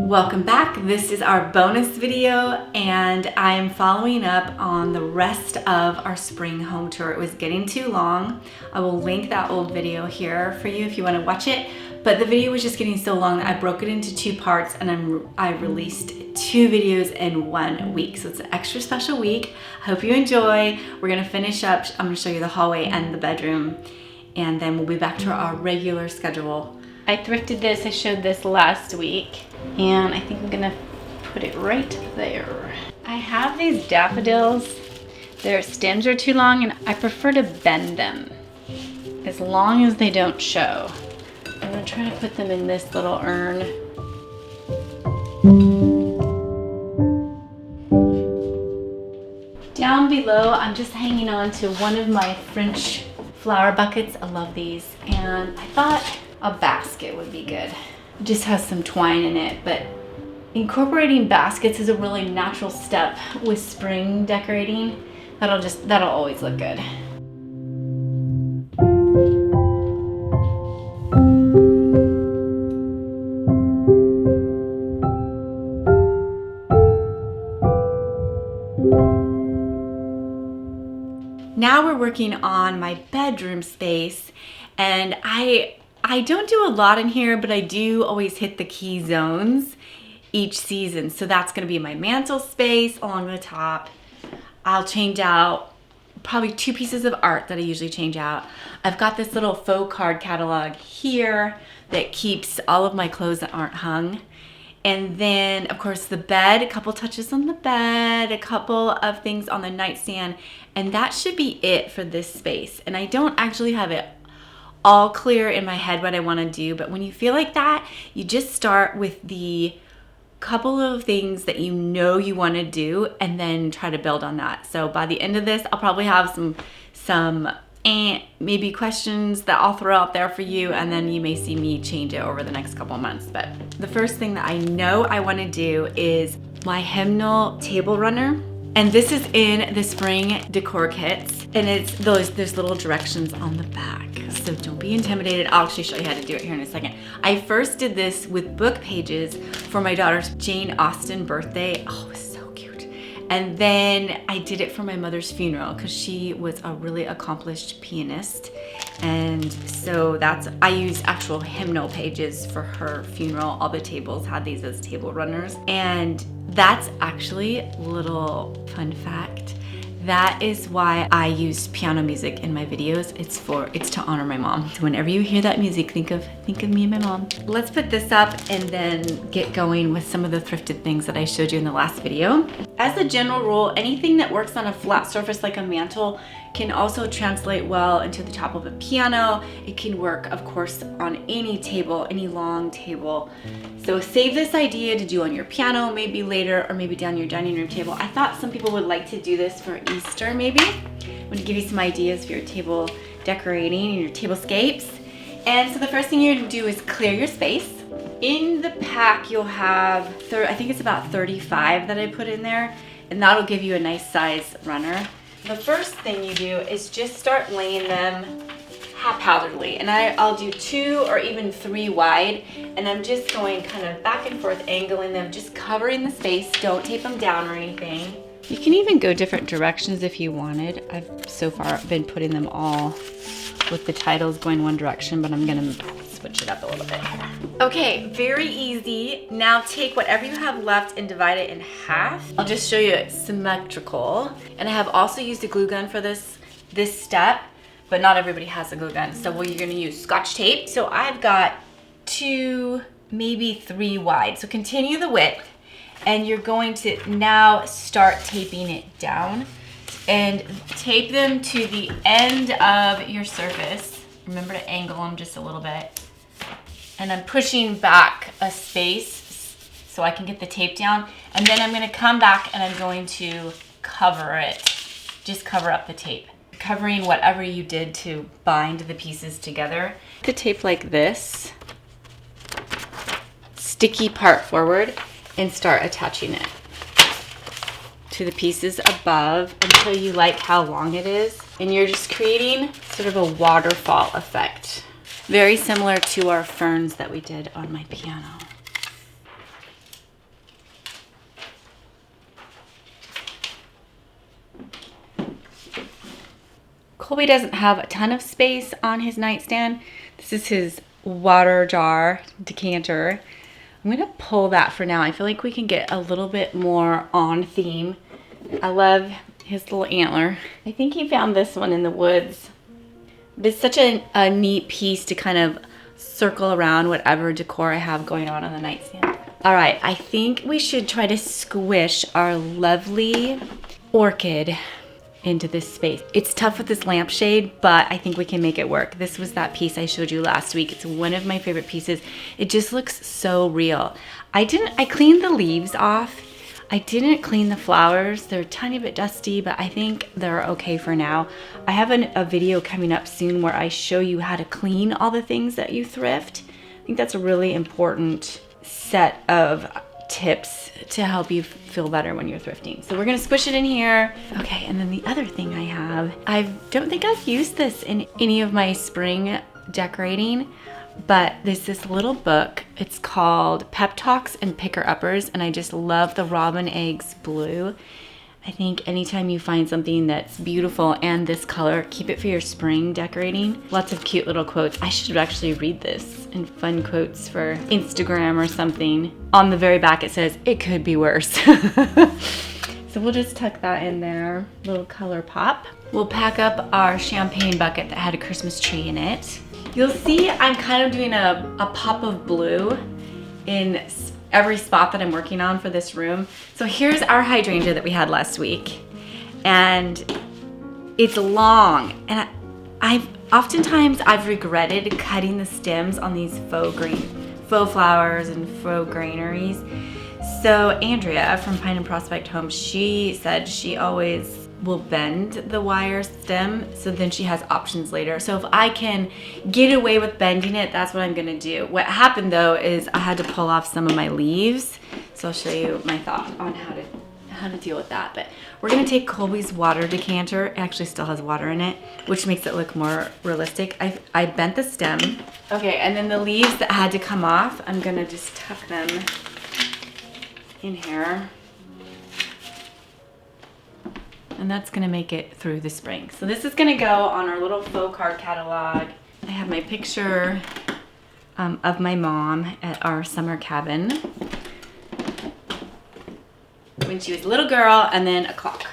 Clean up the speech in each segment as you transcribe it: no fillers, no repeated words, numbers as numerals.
Welcome back. This is our bonus video and I am following up on the rest of our spring home tour. It was getting too long. I will link that old video here for you if you want to watch it, but the video was just getting so long that I broke it into two parts and I released two videos in 1 week. So it's an extra special week. I hope you enjoy. We're gonna finish up. I'm gonna show you the hallway and the bedroom, and then we'll be back to our regular schedule. I thrifted this, I showed this last week, and I think I'm gonna put it right there. I have these daffodils. Their stems are too long and I prefer to bend them as long as they don't show. I'm gonna try to put them in this little urn. Down below, I'm just hanging on to one of my French flower buckets. I love these, and I thought a basket would be good. It just has some twine in it, but incorporating baskets is a really natural step with spring decorating. That'll always look good. Now we're working on my bedroom space, and I don't do a lot in here, but I do always hit the key zones each season. So that's gonna be my mantle space along the top. I'll change out probably 2 pieces of art that I usually change out. I've got this little faux card catalog here that keeps all of my clothes that aren't hung. And then of course the bed, a couple touches on the bed, a couple of things on the nightstand, and that should be it for this space. And I don't actually have it all clear in my head what I want to do, but when you feel like that, you just start with the couple of things that you know you want to do and then try to build on that. So by the end of this, I'll probably have some maybe questions that I'll throw out there for you, and then you may see me change it over the next couple of months. But the first thing that I know I want to do is my hymnal table runner. And this is in the spring decor kits, and there's little directions on the back. So don't be intimidated. I'll actually show you how to do it here in a second. I first did this with book pages for my daughter's Jane Austen birthday. Oh, it was so cute. And then I did it for my mother's funeral because she was a really accomplished pianist. And so I used actual hymnal pages for her funeral. All the tables had these as table runners. And that's actually a little fun fact. That is why I use piano music in my videos. It's to honor my mom. So whenever you hear that music, think of me and my mom. Let's put this up and then get going with some of the thrifted things that I showed you in the last video. As a general rule, anything that works on a flat surface like a mantle can also translate well into the top of a piano. It can work, of course, on any table, any long table. So save this idea to do on your piano, maybe later, or maybe down your dining room table. I thought some people would like to do this for Easter, maybe. I'm gonna give you some ideas for your table decorating and your tablescapes. And so the first thing you're gonna do is clear your space. In the pack, you'll have, I think it's about 35 that I put in there, and that'll give you a nice size runner. The first thing you do is just start laying them haphazardly, and I'll do 2 or even 3 wide, and I'm just going kind of back and forth, angling them, just covering the space. Don't tape them down or anything. You can even go different directions if you wanted. I've so far been putting them all with the titles going one direction, but I'm gonna switch it up a little bit here. Okay, very easy. Now take whatever you have left and divide it in half. I'll just show you it's symmetrical. And I have also used a glue gun for this step, but not everybody has a glue gun. So you're gonna use Scotch tape. So I've got 2, maybe 3 wide. So continue the width, and you're going to now start taping it down and tape them to the end of your surface. Remember to angle them just a little bit. And I'm pushing back a space so I can get the tape down. And then I'm gonna come back and I'm going to cover it. Just cover up the tape. Covering whatever you did to bind the pieces together. The tape like this. Sticky part forward and start attaching it to the pieces above until you like how long it is. And you're just creating sort of a waterfall effect. Very similar to our ferns that we did on my piano. Colby doesn't have a ton of space on his nightstand. This is his water jar decanter. I'm gonna pull that for now. I feel like we can get a little bit more on theme. I love his little antler. I think he found this one in the woods. But it's such a neat piece to kind of circle around whatever decor I have going on the nightstand. All right, I think we should try to squish our lovely orchid into this space. It's tough with this lampshade, but I think we can make it work. This was that piece I showed you last week. It's one of my favorite pieces. It just looks so real. I cleaned the leaves off. I didn't clean the flowers. They're a tiny bit dusty, but I think they're okay for now. I have a video coming up soon where I show you how to clean all the things that you thrift. I think that's a really important set of tips to help you feel better when you're thrifting. So we're gonna squish it in here. Okay, and then the other thing I don't think I've used this in any of my spring decorating, but there's this little book. It's called Pep Talks and Picker Uppers, and I just love the robin eggs blue. I think anytime you find something that's beautiful and this color, keep it for your spring decorating. Lots of cute little quotes. I should actually read this in fun quotes for Instagram or something. On the very back it says, "It could be worse." So we'll just tuck that in there. Little color pop. We'll pack up our champagne bucket that had a Christmas tree in it. You'll see I'm kind of doing a pop of blue in every spot that I'm working on for this room. So here's our hydrangea that we had last week. And it's long. And oftentimes I've regretted cutting the stems on these faux flowers and faux granaries. So Andrea from Pine and Prospect Home, she said she always will bend the wire stem, so then she has options later. So if I can get away with bending it, that's what I'm gonna do. What happened though is I had to pull off some of my leaves. So I'll show you my thought on how to deal with that. But we're gonna take Colby's water decanter. It actually still has water in it, which makes it look more realistic. I bent the stem. Okay, and then the leaves that had to come off, I'm gonna just tuck them in here. And that's gonna make it through the spring. So this is gonna go on our little faux card catalog. I have my picture of my mom at our summer cabin when she was a little girl, and then a clock.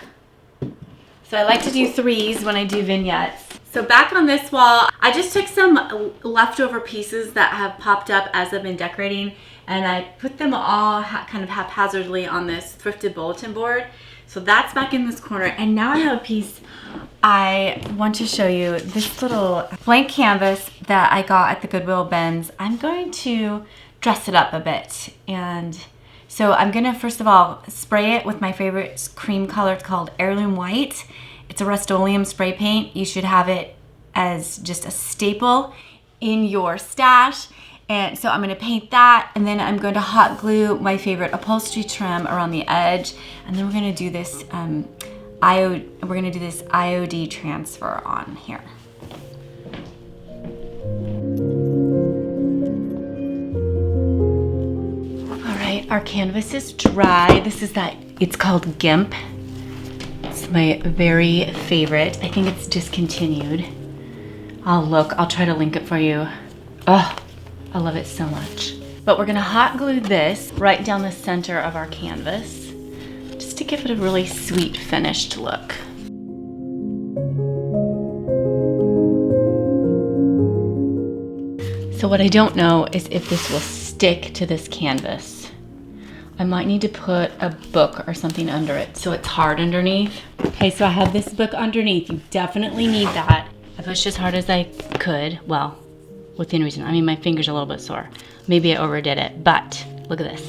So I like to do threes when I do vignettes. So back on this wall, I just took some leftover pieces that have popped up as I've been decorating, and I put them all kind of haphazardly on this thrifted bulletin board. So that's back in this corner. And now I have a piece I want to show you. This little blank canvas that I got at the Goodwill bins. I'm going to dress it up a bit. And so I'm gonna first of all spray it with my favorite cream color. It's called Heirloom White. It's a Rust-Oleum spray paint. You should have it as just a staple in your stash. And so I'm gonna paint that, and then I'm going to hot glue my favorite upholstery trim around the edge, and then we're gonna do this IOD transfer on here. All right, our canvas is dry. It's called GIMP. It's my very favorite. I think it's discontinued. I'll try to link it for you. Oh, I love it so much. But we're gonna hot glue this right down the center of our canvas just to give it a really sweet finished look. So what I don't know is if this will stick to this canvas. I might need to put a book or something under it so it's hard underneath. Okay, so I have this book underneath. You definitely need that. I pushed as hard as I could. Well, within reason. I mean, my finger's a little bit sore. Maybe I overdid it, but look at this.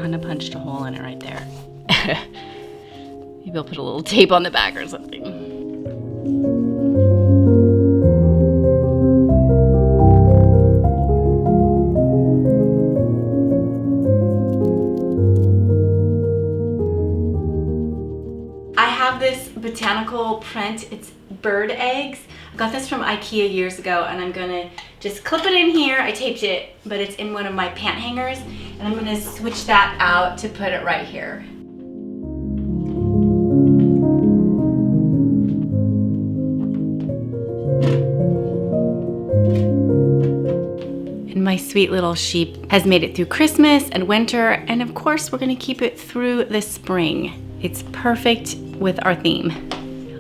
Kind of punched a hole in it right there. Maybe I'll put a little tape on the back or something. This botanical print. It's bird eggs. I got this from IKEA years ago, and I'm gonna just clip it in here. I taped it, but it's in one of my pant hangers, and I'm gonna switch that out to put it right here. my sweet little sheep has made it through Christmas and winter, and of course we're gonna keep it through the spring. It's perfect with our theme.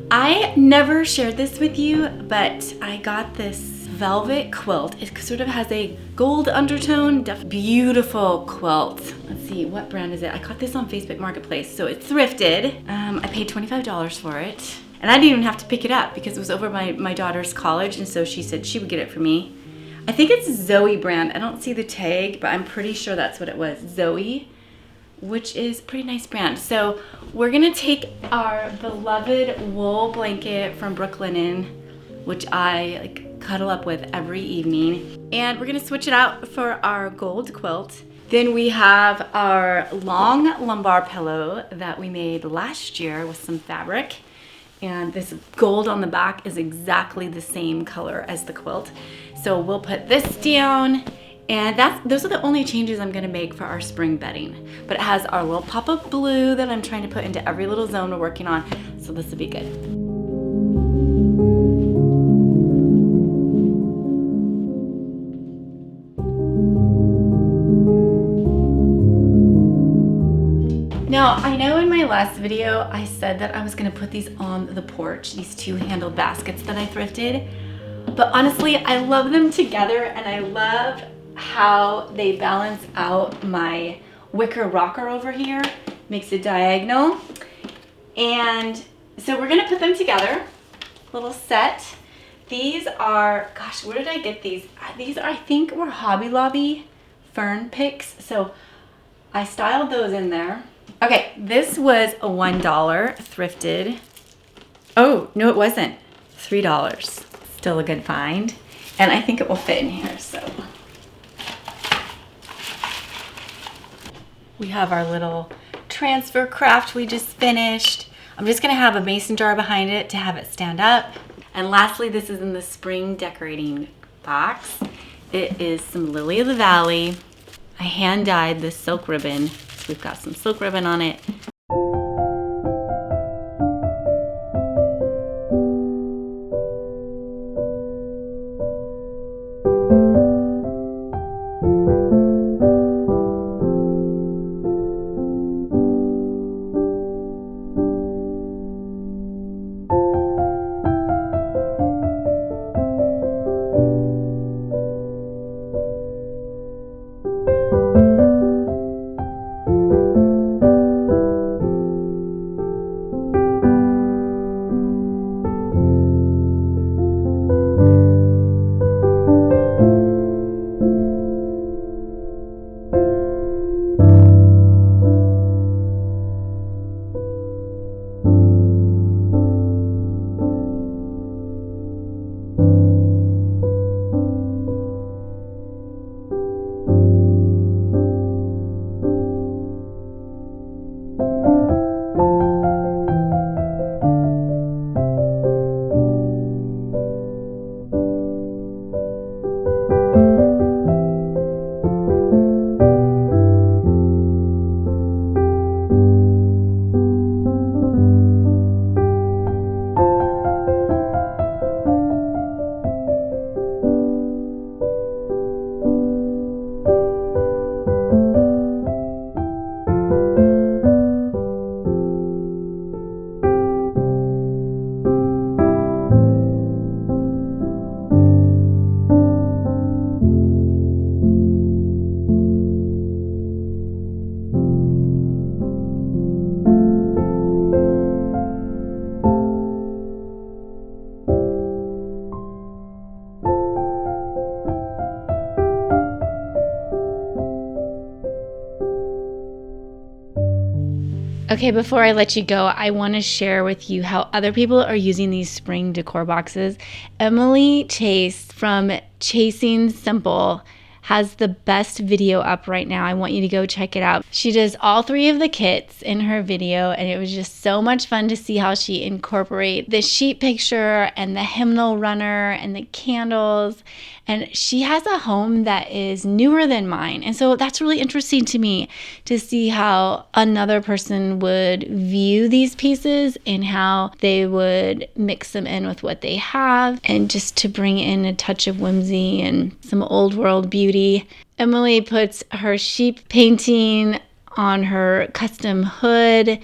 I never shared this with you, but I got this velvet quilt. It sort of has a gold undertone, beautiful quilt. Let's see, what brand is it? I got this on Facebook Marketplace, so it's thrifted. I paid $25 for it. And I didn't even have to pick it up because it was over my daughter's college, and so she said she would get it for me. I think it's Zoe brand. I don't see the tag, but I'm pretty sure that's what it was, Zoe, which is a pretty nice brand. So we're gonna take our beloved wool blanket from Brooklinen, which I like cuddle up with every evening, and we're gonna switch it out for our gold quilt. Then we have our long lumbar pillow that we made last year with some fabric. And this gold on the back is exactly the same color as the quilt. So we'll put this down, and those are the only changes I'm gonna make for our spring bedding. But it has our little pop-up blue that I'm trying to put into every little zone we're working on, so this will be good. Now, I know in my last video, I said that I was gonna put these on the porch, these two-handled baskets that I thrifted. But honestly, I love them together, and I love how they balance out my wicker rocker over here. Makes it diagonal. And so we're gonna put them together, little set. These are, gosh, where did I get these? These are, I think, were Hobby Lobby fern picks. So I styled those in there. Okay, this was a $1 thrifted. Oh, no, it wasn't. $3. Still a good find. And I think it will fit in here, so. We have our little transfer craft we just finished. I'm just gonna have a mason jar behind it to have it stand up. And lastly, this is in the spring decorating box. It is some Lily of the Valley. I hand dyed this silk ribbon. We've got some silk ribbon on it. Okay, before I let you go, I want to share with you how other people are using these spring decor boxes. Emily Chase from Chasing Simple has the best video up right now. I want you to go check it out. She does all three of the kits in her video, and it was just so much fun to see how she incorporates the sheet picture and the hymnal runner and the candles. And she has a home that is newer than mine. And so that's really interesting to me to see how another person would view these pieces and how they would mix them in with what they have, and just to bring in a touch of whimsy and some old world beauty cutie. Emily puts her sheep painting on her custom hood,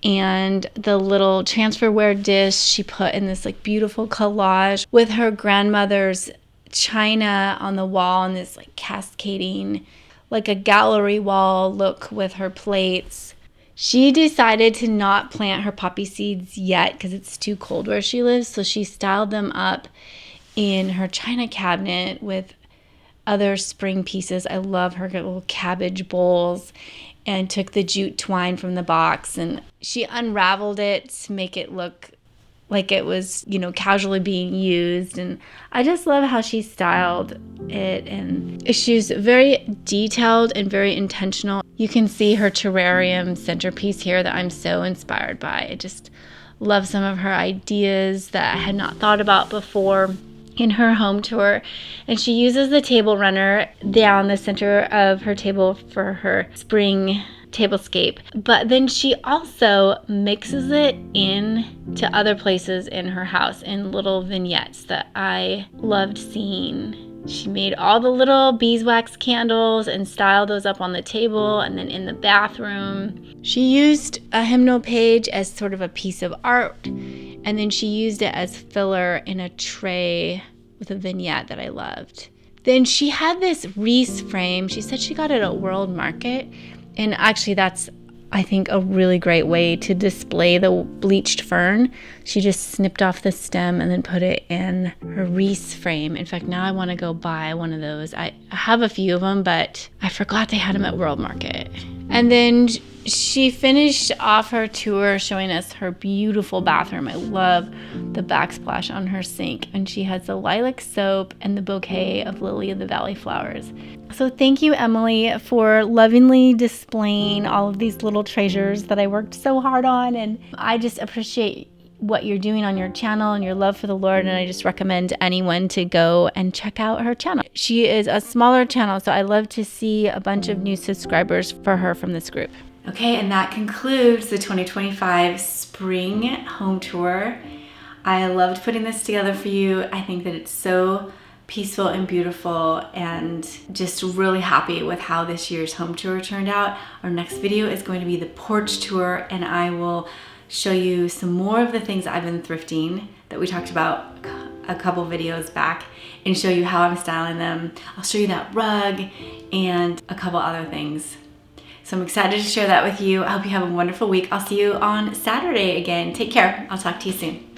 and the little transferware dish she put in this like beautiful collage with her grandmother's china on the wall, and this like cascading, like a gallery wall look with her plates. She decided to not plant her poppy seeds yet because it's too cold where she lives, so she styled them up in her china cabinet with other spring pieces. I love her little cabbage bowls, and took the jute twine from the box, and she unraveled it to make it look like it was, you know, casually being used. And I just love how she styled it, and she's very detailed and very intentional. You can see her terrarium centerpiece here that I'm so inspired by. I just love some of her ideas that I had not thought about before in her home tour. And she uses the table runner down the center of her table for her spring tablescape, but then she also mixes it in to other places in her house in little vignettes that I loved seeing. She made all the little beeswax candles and styled those up on the table, and then in the bathroom she used a hymnal page as sort of a piece of art, and then she used it as filler in a tray with a vignette that I loved. Then she had this wreath frame. She said she got it at World Market, and actually that's, I think, a really great way to display the bleached fern. She just snipped off the stem and then put it in her wreath frame. In fact, now I want to go buy one of those. I have a few of them, but I forgot they had them at World Market. And then she finished off her tour showing us her beautiful bathroom. I love the backsplash on her sink, and she has the lilac soap and the bouquet of lily of the valley flowers. So thank you, Emily, for lovingly displaying all of these little treasures that I worked so hard on. And I just appreciate what you're doing on your channel and your love for the Lord, and I just recommend anyone to go and check out her channel. She is a smaller channel, so I love to see a bunch of new subscribers for her from this group. Okay, and that concludes the 2025 spring home tour. I loved putting this together for you. I think that it's so peaceful and beautiful, and just really happy with how this year's home tour turned out. Our next video is going to be the porch tour, and I will show you some more of the things I've been thrifting that we talked about a couple videos back, and show you how I'm styling them. I'll show you that rug and a couple other things. So I'm excited to share that with you. I hope you have a wonderful week. I'll see you on Saturday again. Take care. I'll talk to you soon.